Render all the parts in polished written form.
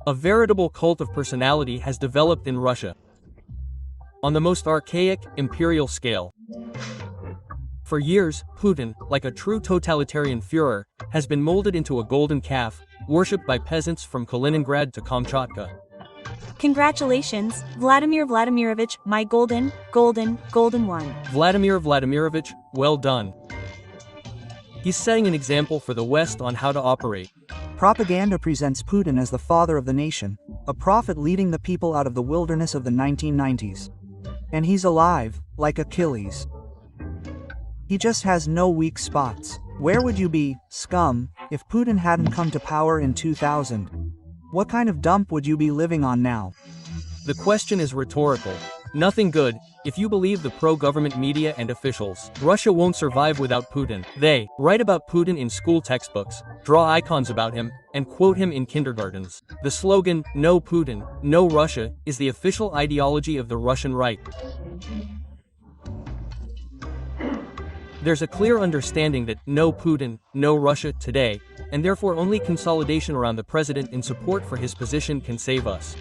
A veritable cult of personality has developed in Russia, on the most archaic, imperial scale. For years, Putin, like a true totalitarian Führer, has been molded into a golden calf, worshipped by peasants from Kaliningrad to Kamchatka. Congratulations, Vladimir Vladimirovich, my golden one. Vladimir Vladimirovich, well done. He's setting an example for the West on how to operate. Propaganda presents Putin as the father of the nation, a prophet leading the people out of the wilderness of the 1990s. And he's alive, like Achilles. He just has no weak spots. Where would you be, scum, if Putin hadn't come to power in 2000? What kind of dump would you be living on now? The question is rhetorical. Nothing good, if you believe the pro-government media and officials. Russia won't survive without Putin. They write about Putin in school textbooks, draw icons about him, and quote him in kindergartens. The slogan, "No Putin, no Russia," is the official ideology of the Russian right. There's a clear understanding that no Putin, no Russia today, and therefore only consolidation around the president in support for his position can save us.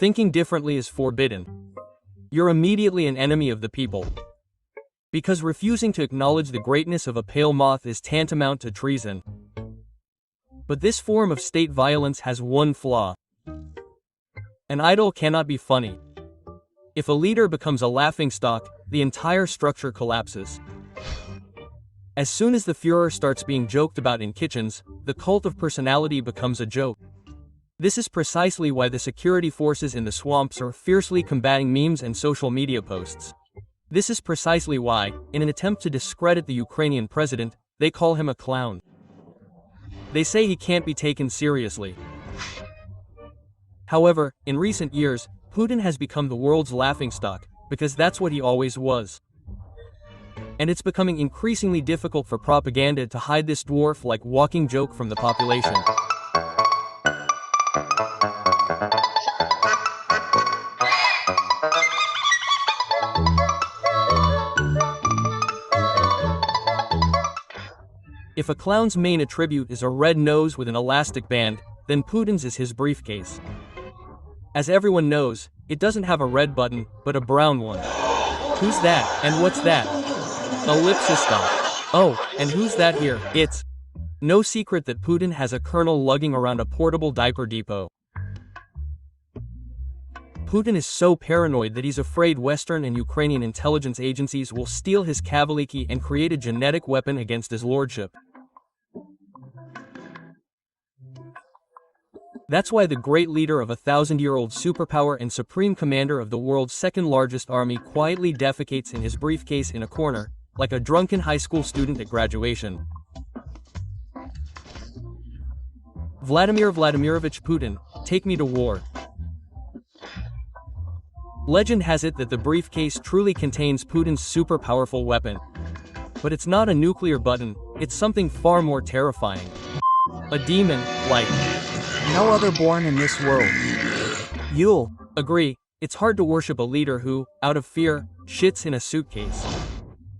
Thinking differently is forbidden. You're immediately an enemy of the people. Because refusing to acknowledge the greatness of a pale moth is tantamount to treason. But this form of state violence has one flaw. An idol cannot be funny. If a leader becomes a laughingstock, the entire structure collapses. As soon as the Führer starts being joked about in kitchens, the cult of personality becomes a joke. This is precisely why the security forces in the swamps are fiercely combating memes and social media posts. This is precisely why, in an attempt to discredit the Ukrainian president, they call him a clown. They say he can't be taken seriously. However, in recent years, Putin has become the world's laughingstock, because that's what he always was. And it's becoming increasingly difficult for propaganda to hide this dwarf-like walking joke from the population. If a clown's main attribute is a red nose with an elastic band, then Putin's is his briefcase. As everyone knows, it doesn't have a red button, but a brown one. Who's that, and what's that? Ellipsis stop. Oh, and who's that here? It's no secret that Putin has a colonel lugging around a portable diaper depot. Putin is so paranoid that he's afraid Western and Ukrainian intelligence agencies will steal his kavaliki and create a genetic weapon against his lordship. That's why the great leader of a 1,000-year-old superpower and supreme commander of the world's second-largest army quietly defecates in his briefcase in a corner, like a drunken high school student at graduation. Vladimir Vladimirovich Putin, take me to war. Legend has it that the briefcase truly contains Putin's super-powerful weapon. But it's not a nuclear button, it's something far more terrifying. A demon, like no other born in this world. You'll agree, it's hard to worship a leader who, out of fear, shits in a suitcase.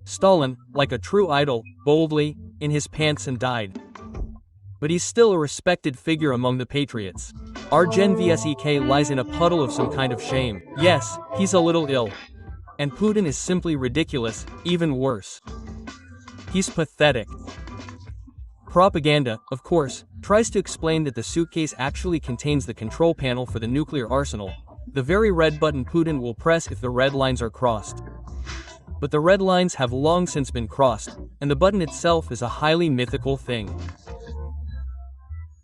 Stalin, like a true idol, boldly, in his pants and died. But he's still a respected figure among the patriots. Our Gen VSEK lies in a puddle of some kind of shame. Yes, he's a little ill. And Putin is simply ridiculous, even worse. He's pathetic. Propaganda, of course, tries to explain that the suitcase actually contains the control panel for the nuclear arsenal, the very red button Putin will press if the red lines are crossed. But the red lines have long since been crossed, and the button itself is a highly mythical thing.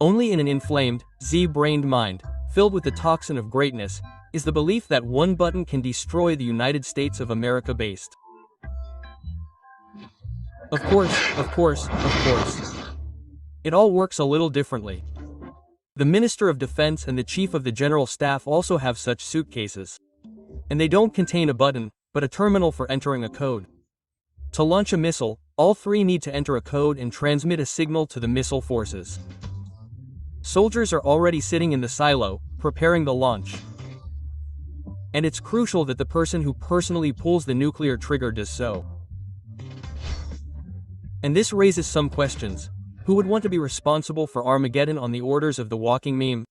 Only in an inflamed, Z-brained mind, filled with the toxin of greatness, is the belief that one button can destroy the United States of America based. Of course. It all works a little differently. The Minister of Defense and the Chief of the General Staff also have such suitcases. And they don't contain a button, but a terminal for entering a code. To launch a missile, all three need to enter a code and transmit a signal to the missile forces. Soldiers are already sitting in the silo, preparing the launch. and it's crucial that the person who personally pulls the nuclear trigger does so. And this raises some questions. Who would want to be responsible for Armageddon on the orders of the walking meme?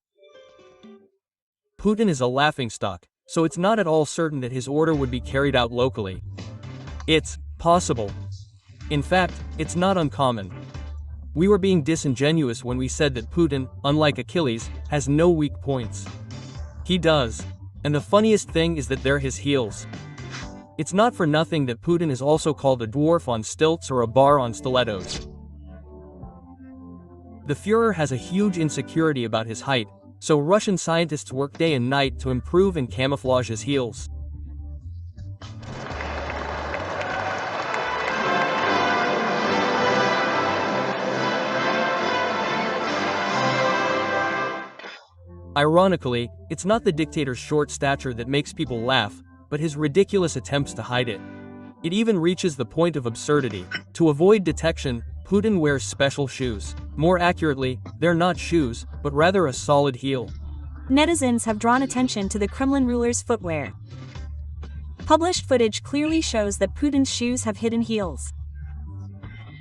Putin is a laughingstock, so it's not at all certain that his order would be carried out locally. It's possible. In fact, it's not uncommon. We were being disingenuous when we said that Putin, unlike Achilles, has no weak points. He does. And the funniest thing is that they're his heels. It's not for nothing that Putin is also called a dwarf on stilts or a bar on stilettos. The Führer has a huge insecurity about his height, so Russian scientists work day and night to improve and camouflage his heels. Ironically, it's not the dictator's short stature that makes people laugh, but his ridiculous attempts to hide it. It even reaches the point of absurdity. To avoid detection, Putin wears special shoes. More accurately, they're not shoes, but rather a solid heel. Netizens have drawn attention to the Kremlin ruler's footwear. Published footage clearly shows that Putin's shoes have hidden heels.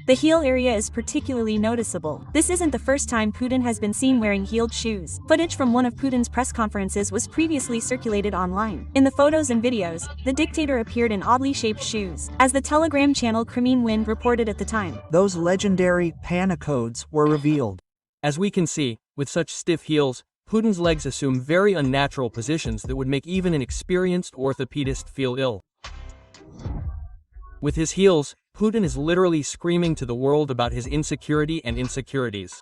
The heel area is particularly noticeable. This isn't the first time Putin has been seen wearing heeled shoes. Footage from one of Putin's press conferences was previously circulated online. In the photos and videos, the dictator appeared in oddly shaped shoes, as the Telegram channel Kremlin Wind reported at the time. Those legendary PANA codes were revealed. As we can see, with such stiff heels, Putin's legs assume very unnatural positions that would make even an experienced orthopedist feel ill. With his heels, Putin is literally screaming to the world about his insecurity and insecurities.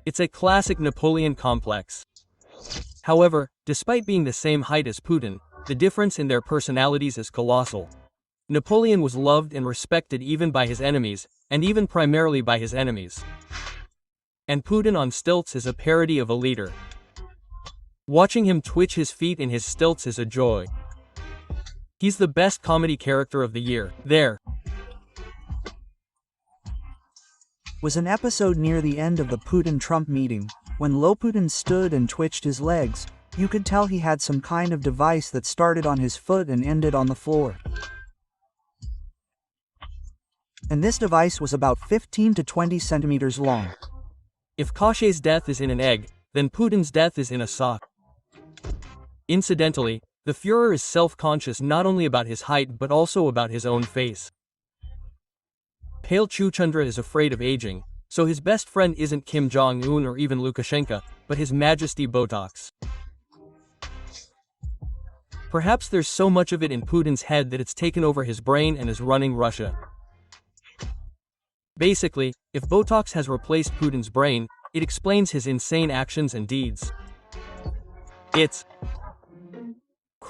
It's a classic Napoleon complex. However, despite being the same height as Putin, the difference in their personalities is colossal. Napoleon was loved and respected even by his enemies, and even primarily by his enemies. And Putin on stilts is a parody of a leader. Watching him twitch his feet in his stilts is a joy. He's the best comedy character of the year. There was an episode near the end of the Putin-Trump meeting, when Putin stood and twitched his legs. You could tell he had some kind of device that started on his foot and ended on the floor. And this device was about 15 to 20 centimeters long. If Koshchei's death is in an egg, then Putin's death is in a sock. Incidentally, the Führer is self-conscious not only about his height but also about his own face. Pale Chuchundra is afraid of aging, so his best friend isn't Kim Jong-un or even Lukashenko, but His Majesty Botox. Perhaps there's so much of it in Putin's head that it's taken over his brain and is running Russia. Basically, if Botox has replaced Putin's brain, it explains his insane actions and deeds. It's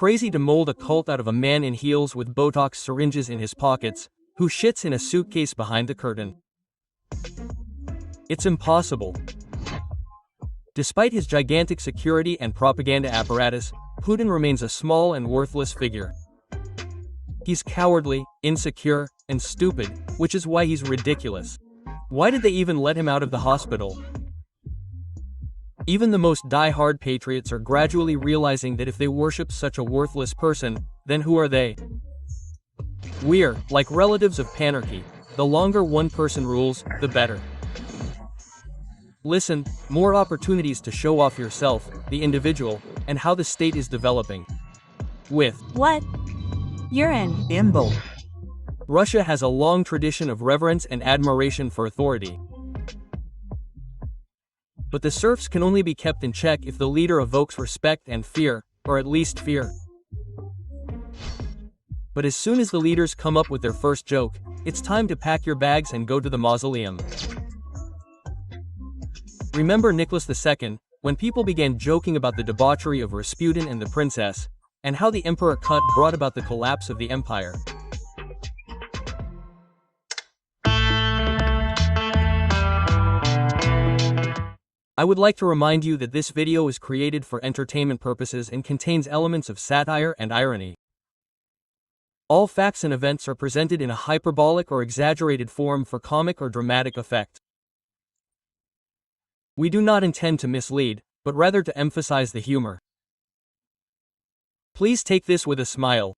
crazy to mold a cult out of a man in heels with Botox syringes in his pockets, who shits in a suitcase behind the curtain. It's impossible. Despite his gigantic security and propaganda apparatus, Putin remains a small and worthless figure. He's cowardly, insecure, and stupid, which is why he's ridiculous. Why did they even let him out of the hospital? Even the most die-hard patriots are gradually realizing that if they worship such a worthless person, then who are they? We're, like relatives of panarchy. The longer one person rules, the better. Listen, more opportunities to show off yourself, the individual, and how the state is developing. With What? Urine. Imbo. Russia has a long tradition of reverence and admiration for authority. But the serfs can only be kept in check if the leader evokes respect and fear, or at least fear. But as soon as the leaders come up with their first joke, it's time to pack your bags and go to the mausoleum. Remember Nicholas II, when people began joking about the debauchery of Rasputin and the princess, and how the emperor cut brought about the collapse of the empire. I would like to remind you that this video is created for entertainment purposes and contains elements of satire and irony. All facts and events are presented in a hyperbolic or exaggerated form for comic or dramatic effect. We do not intend to mislead, but rather to emphasize the humor. Please take this with a smile.